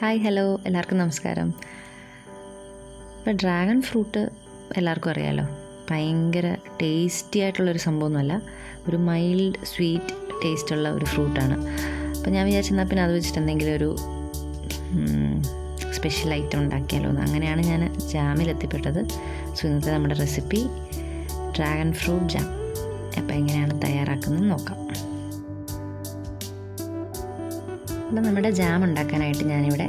Hi hello എല്ലാവർക്കും നമസ്കാരം. ഇപ്പോൾ ഡ്രാഗൺ ഫ്രൂട്ട് എല്ലാവർക്കും അറിയാമല്ലോ, ഭയങ്കര ടേസ്റ്റി ആയിട്ടുള്ളൊരു സംഭവമൊന്നുമല്ല, ഒരു മൈൽഡ് സ്വീറ്റ് ടേസ്റ്റുള്ള ഒരു ഫ്രൂട്ടാണ്. അപ്പോൾ ഞാൻ വിചാരിച്ചെന്നാൽ പിന്നെ അത് വെച്ചിട്ട് എന്തെങ്കിലും ഒരു സ്പെഷ്യൽ ഐറ്റം ഉണ്ടാക്കിയാലോ എന്ന്. അങ്ങനെയാണ് ഞാൻ ജാമിലെത്തിപ്പെട്ടത്. സോ ഇന്നത്തെ നമ്മുടെ റെസിപ്പി ഡ്രാഗൺ ഫ്രൂട്ട് ജാം. അപ്പോൾ എങ്ങനെയാണ് തയ്യാറാക്കുന്നത് നോക്കാം. അപ്പോൾ നമ്മുടെ ജാം ഉണ്ടാക്കാനായിട്ട് ഞാനിവിടെ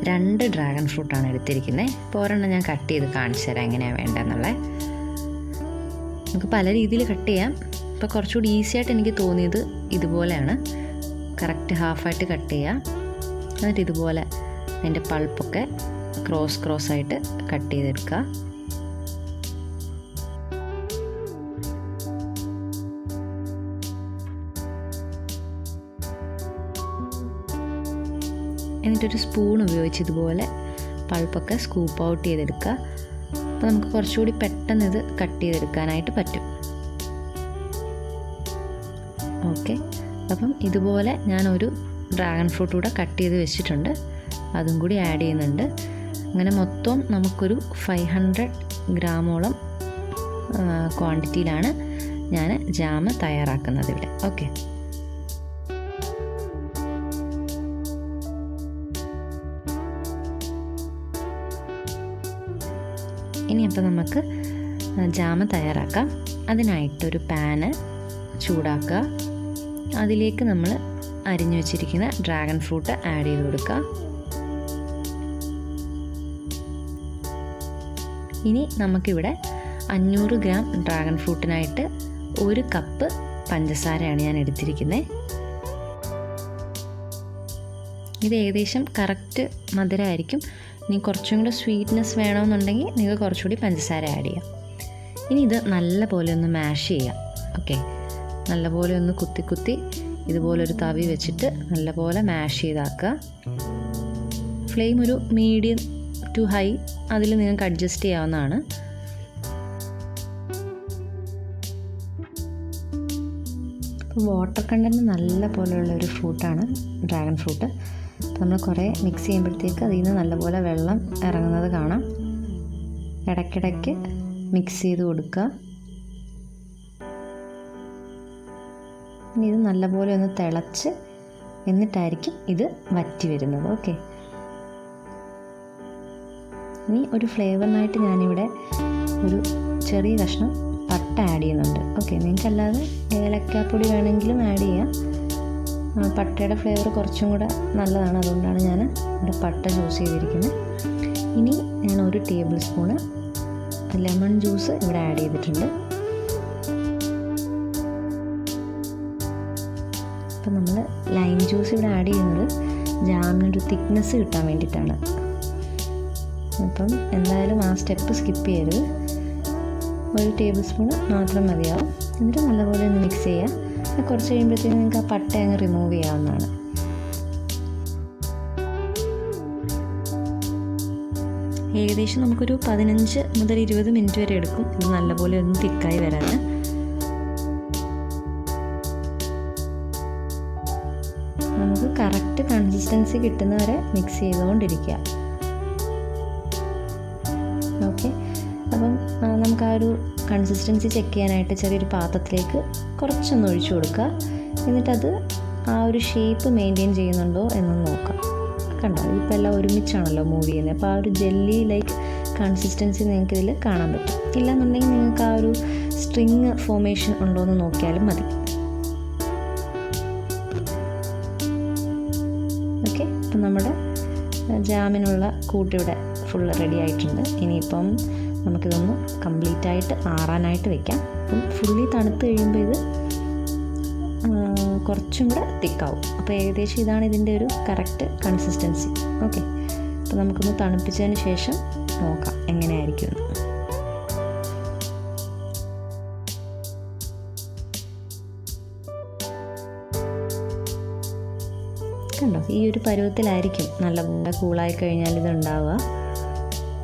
2 ഡ്രാഗൺ ഫ്രൂട്ടാണ് എടുത്തിരിക്കുന്നത്. ഇപ്പോൾ ഒരെണ്ണം ഞാൻ കട്ട് ചെയ്ത് കാണിച്ചു തരാം എങ്ങനെയാണ് വേണ്ടതെന്നുള്ളത്. നമുക്ക് പല രീതിയിൽ കട്ട് ചെയ്യാം. ഇപ്പോൾ കുറച്ചുകൂടി ഈസി ആയിട്ട് എനിക്ക് തോന്നിയത് ഇതുപോലെയാണ്. കറക്റ്റ് ഹാഫായിട്ട് കട്ട് ചെയ്യുക, എന്നിട്ട് ഇതുപോലെ അതിൻ്റെ പൾപ്പൊക്കെ ക്രോസ് ആയിട്ട് കട്ട് ചെയ്തെടുക്കുക. എന്നിട്ടൊരു സ്പൂൺ ഉപയോഗിച്ച് ഇതുപോലെ പൾപ്പൊക്കെ സ്കൂപ്പ് ഔട്ട് ചെയ്തെടുക്കുക. അപ്പോൾ നമുക്ക് കുറച്ചുകൂടി പെട്ടെന്ന് ഇത് കട്ട് ചെയ്തെടുക്കാനായിട്ട് പറ്റും. ഓക്കെ, അപ്പം ഇതുപോലെ ഞാനൊരു ഡ്രാഗൺ ഫ്രൂട്ട് കൂടെ കട്ട് ചെയ്ത് വെച്ചിട്ടുണ്ട്, അതും കൂടി ആഡ് ചെയ്യുന്നുണ്ട്. അങ്ങനെ മൊത്തം നമുക്കൊരു 500 ഗ്രാമോളം ക്വാണ്ടിറ്റിയിലാണ് ഞാൻ ജാം തയ്യാറാക്കുന്നത് ഇവിടെ. ഓക്കെ, ഇനി അപ്പോൾ നമുക്ക് ജാം തയ്യാറാക്കാം. അതിനായിട്ടൊരു പാന് ചൂടാക്കുക. അതിലേക്ക് നമ്മൾ അരിഞ്ഞു വെച്ചിരിക്കുന്ന ഡ്രാഗൺ ഫ്രൂട്ട് ആഡ് ചെയ്ത് കൊടുക്കുക. ഇനി നമുക്കിവിടെ 500 ഗ്രാം ഡ്രാഗൺ ഫ്രൂട്ടിനായിട്ട് 1 കപ്പ് പഞ്ചസാരയാണ് ഞാൻ എടുത്തിരിക്കുന്നത്. ഇത് ഏകദേശം കറക്റ്റ് മധുരമായിരിക്കും. ഇനി കുറച്ചും കൂടെ സ്വീറ്റ്നെസ് വേണമെന്നുണ്ടെങ്കിൽ നിങ്ങൾക്ക് കുറച്ചുകൂടി പഞ്ചസാര ആഡ് ചെയ്യാം. ഇനി ഇത് നല്ലപോലെ ഒന്ന് മാഷ് ചെയ്യാം. ഓക്കെ, നല്ലപോലെ ഒന്ന് കുത്തി ഇതുപോലൊരു തവി വെച്ചിട്ട് നല്ലപോലെ മാഷ് ചെയ്താക്കുക. ഫ്ലെയിം ഒരു മീഡിയം ടു ഹൈ അതിൽ നിങ്ങൾക്ക് അഡ്ജസ്റ്റ് ചെയ്യാവുന്നതാണ്. വാട്ടർ കണ്ടൻറ്റ് നല്ല പോലെയുള്ള ഒരു ഫ്രൂട്ടാണ് ഡ്രാഗൺ ഫ്രൂട്ട്. നമ്മൾ കുറേ മിക്സ് ചെയ്യുമ്പോഴത്തേക്ക് അതിൽ നിന്ന് നല്ലപോലെ വെള്ളം ഇറങ്ങുന്നത് കാണാം. ഇടയ്ക്കിടയ്ക്ക് മിക്സ് ചെയ്ത് കൊടുക്കുക. ഇനി ഇത് നല്ലപോലെ ഒന്ന് തിളച്ച് എന്നിട്ടായിരിക്കും ഇത് വറ്റി വരുന്നത്. ഓക്കെ, ഇനി ഒരു ഫ്ലേവറിനായിട്ട് ഞാനിവിടെ ഒരു ചെറിയ കഷ്ണം പട്ട ആഡ് ചെയ്യുന്നുണ്ട്. ഓക്കെ, നിങ്ങൾക്കല്ലാതെ ഏലക്കാപ്പൊടി വേണമെങ്കിലും ആഡ് ചെയ്യാം. പട്ടയുടെ ഫ്ലേവർ കുറച്ചും കൂടെ നല്ലതാണ്, അതുകൊണ്ടാണ് ഞാൻ ഇവിടെ പട്ട ചൂസ് ചെയ്തിരിക്കുന്നത്. ഇനി ഞാൻ 1 ടേബിൾ സ്പൂണ് ലെമൺ ജ്യൂസ് ഇവിടെ ആഡ് ചെയ്തിട്ടുണ്ട്. അപ്പം നമ്മൾ ലൈം ജ്യൂസ് ഇവിടെ ആഡ് ചെയ്യുന്നത് ജാമിനൊരു തിക്നെസ് കിട്ടാൻ വേണ്ടിയിട്ടാണ്. അപ്പം എന്തായാലും ആ സ്റ്റെപ്പ് സ്കിപ്പ് ചെയ്യരുത്. 1 ടേബിൾ സ്പൂണ് മാത്രം മതിയാവും. എന്നിട്ട് നല്ലപോലെ ഒന്ന് മിക്സ് ചെയ്യുക. കുറച്ച് കഴിയുമ്പോഴത്തേക്കും നിങ്ങൾക്ക് ആ പട്ട അങ്ങ് റിമൂവ് ചെയ്യാവുന്നതാണ്. ഏകദേശം നമുക്കൊരു 15 മുതൽ 20 മിനിറ്റ് വരെ എടുക്കും ഇത് നല്ലപോലെ ഒന്ന് തിക്കായി വരാൻ. നമുക്ക് കറക്റ്റ് കൺസിസ്റ്റൻസി കിട്ടുന്നവരെ മിക്സ് ചെയ്തുകൊണ്ടിരിക്കുക. ഓക്കെ, അപ്പം നമുക്ക് ആ ഒരു കൺസിസ്റ്റൻസി ചെക്ക് ചെയ്യാനായിട്ട് ചെറിയൊരു പാത്രത്തിലേക്ക് കുറച്ചൊന്ന് ഒഴിച്ചു കൊടുക്കുക. എന്നിട്ടത് ആ ഒരു ഷേപ്പ് മെയിൻറ്റെയിൻ ചെയ്യുന്നുണ്ടോ എന്നൊന്ന് നോക്കാം. കണ്ടോ, ഇപ്പോൾ എല്ലാം ഒരുമിച്ചാണല്ലോ മൂവ് ചെയ്യുന്നത്. അപ്പോൾ ആ ഒരു ജെല്ലി ലൈക്ക് കൺസിസ്റ്റൻസി നിങ്ങൾക്ക് ഇതിൽ കാണാൻ പറ്റും. ഇല്ലാന്നുണ്ടെങ്കിൽ നിങ്ങൾക്ക് ആ ഒരു സ്ട്രിങ് ഫോർമേഷൻ ഉണ്ടോ എന്ന് നോക്കിയാലും മതി. ഓക്കെ, അപ്പം നമ്മുടെ ജാമിനുള്ള കൂട്ടിവിടെ ഫുൾ റെഡി ആയിട്ടുണ്ട്. ഇനിയിപ്പം നമുക്കിതൊന്ന് കംപ്ലീറ്റ് ആയിട്ട് ആറാനായിട്ട് വെക്കാം. അപ്പം ഫുള്ളി തണുത്ത് കഴിയുമ്പോൾ ഇത് കുറച്ചും കൂടെ തിക്കാവും. അപ്പോൾ ഏകദേശം ഇതാണ് ഇതിൻ്റെ ഒരു കറക്റ്റ് കൺസിസ്റ്റൻസി. ഓക്കെ, അപ്പോൾ നമുക്കൊന്ന് തണുപ്പിച്ചതിന് ശേഷം നോക്കാം എങ്ങനെയായിരിക്കും എന്ന്. കണ്ടോ, ഈ ഒരു പരുവത്തിലായിരിക്കും നല്ലപോലെ കൂളായി കഴിഞ്ഞാൽ ഇത് ഉണ്ടാവുക.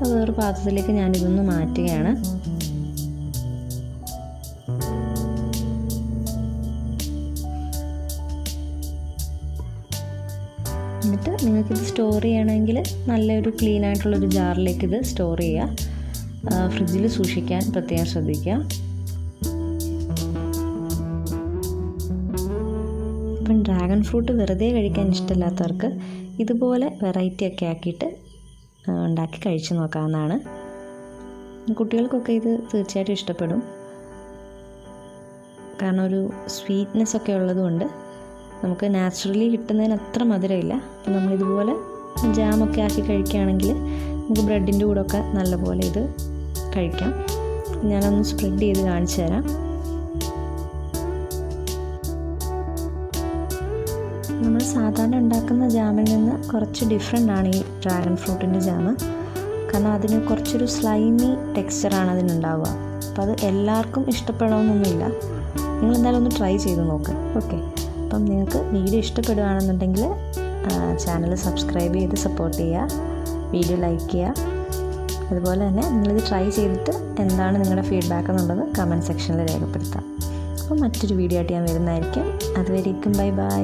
വേറൊരു പാത്രത്തിലേക്ക് ഞാനിതൊന്ന് മാറ്റുകയാണ്. എന്നിട്ട് എന്നിട്ട് നിങ്ങൾക്കിത് സ്റ്റോർ ചെയ്യണമെങ്കിൽ നല്ലൊരു ക്ലീൻ ആയിട്ടുള്ളൊരു ജാറിലേക്ക് ഇത് സ്റ്റോർ ചെയ്യുക. ഫ്രിഡ്ജിൽ സൂക്ഷിക്കാൻ പ്രത്യേകം ശ്രദ്ധിക്കുക. അപ്പം ഡ്രാഗൺ ഫ്രൂട്ട് വെറുതെ കഴിക്കാൻ ഇഷ്ടമില്ലാത്തവർക്ക് ഇതുപോലെ വെറൈറ്റി ഒക്കെ ആക്കിയിട്ട് ഉണ്ടാക്കി കഴിച്ച് നോക്കാവുന്നതാണ്. കുട്ടികൾക്കൊക്കെ ഇത് തീർച്ചയായിട്ടും ഇഷ്ടപ്പെടും. കാരണം ഒരു സ്വീറ്റ്നെസ് ഒക്കെ ഉള്ളതുകൊണ്ട് നമുക്ക് നാച്ചുറലി കിട്ടുന്നതിന് അത്ര മധുരമില്ല. അപ്പം നമ്മളിതുപോലെ ജാമൊക്കെ ആക്കി കഴിക്കുകയാണെങ്കിൽ നമുക്ക് ബ്രെഡിൻ്റെ കൂടെയൊക്കെ നല്ലപോലെ ഇത് കഴിക്കാം. ഞാനൊന്ന് സ്പ്രെഡ് ചെയ്ത് കാണിച്ചു തരാം. നമ്മൾ സാധാരണ ഉണ്ടാക്കുന്ന ജാമിൽ നിന്ന് കുറച്ച് ഡിഫറെൻ്റ് ആണ് ഈ ഡ്രാഗൺ ഫ്രൂട്ടിൻ്റെ ജാം. കാരണം അതിന് കുറച്ചൊരു സ്ലൈമി ടെക്സ്ചറാണ് അതിനുണ്ടാവുക. അപ്പോൾ അത് എല്ലാവർക്കും ഇഷ്ടപ്പെടണമെന്നൊന്നുമില്ല. നിങ്ങളെന്തായാലും ഒന്ന് ട്രൈ ചെയ്ത് നോക്ക്. ഓക്കെ, അപ്പം നിങ്ങൾക്ക് വീഡിയോ ഇഷ്ടപ്പെടുകയാണെന്നുണ്ടെങ്കിൽ ചാനൽ സബ്സ്ക്രൈബ് ചെയ്ത് സപ്പോർട്ട് ചെയ്യുക, വീഡിയോ ലൈക്ക് ചെയ്യുക. അതുപോലെ തന്നെ നിങ്ങളിത് ട്രൈ ചെയ്തിട്ട് എന്താണ് നിങ്ങളുടെ ഫീഡ്ബാക്ക് എന്നുള്ളത് കമൻറ്റ് സെക്ഷനിൽ രേഖപ്പെടുത്താം. അപ്പോൾ മറ്റൊരു വീഡിയോ ആയിട്ട് ഞാൻ വരുന്നതായിരിക്കും. അതുവരേക്കും ബൈ ബൈ.